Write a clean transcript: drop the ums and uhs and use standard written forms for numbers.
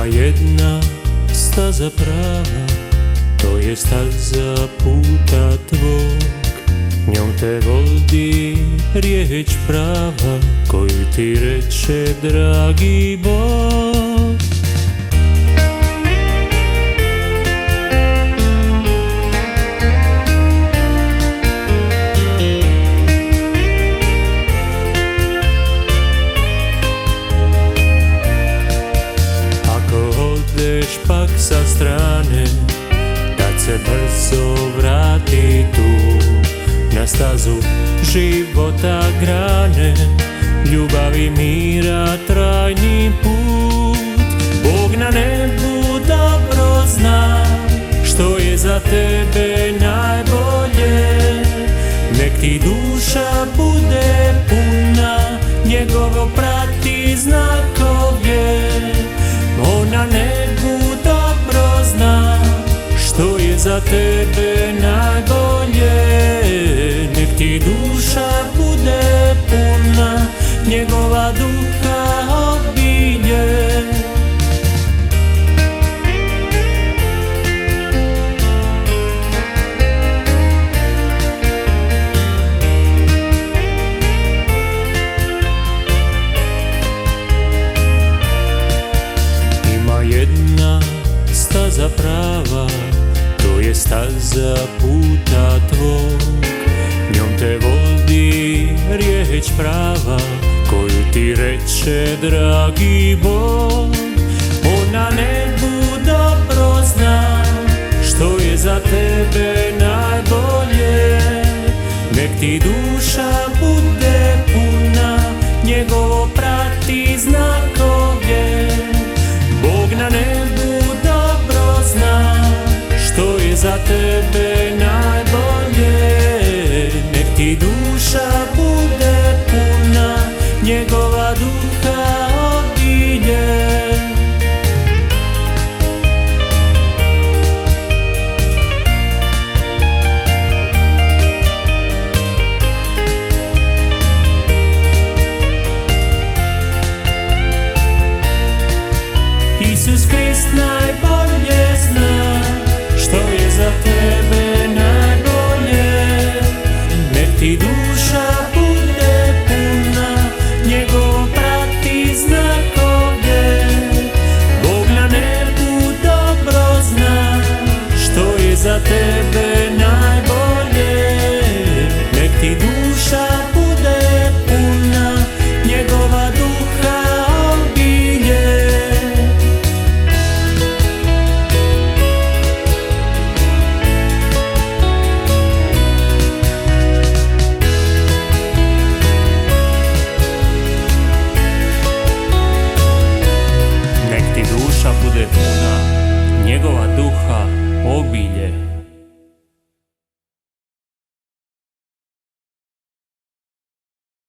Ima jedna staza prava, to je staza puta tvog. Njom te vodi riječ prava, koju ti reče dragi Bog. Pak sa strane, tad se brzo vrati tu, na stazu života grane, ljubavi mira trajni put. Bog na nebu dobro zna što je za tebe najbolje. Nek ti duša bude puna, njegovo prati znakovje. On na nebu dobro zna što je za tebe najbolje. Nek ti duša bude puna, njegova duha obilje. Jedna staza prava, to je staza puta tvog. Njom te vodi riječ prava, koju ti reče dragi Bog. On na nebu dobro zna što je za tebe najbolje. Nek ti duša bude puna, njegovo prati znakovje. Bog na nebu dobro zna što je za tebe najbolje. Nek ti duša bude puna, njegova duha obilje. Isus Krist najbolje zna što je za tebe najbolje. Nek ti duša bude puna, njegov prati znakovje. Bog na nebu dobro zna što je za tebe najbolje. Nek ti duša bude puna, njegova duha obilje. Nek ti duša bude puna,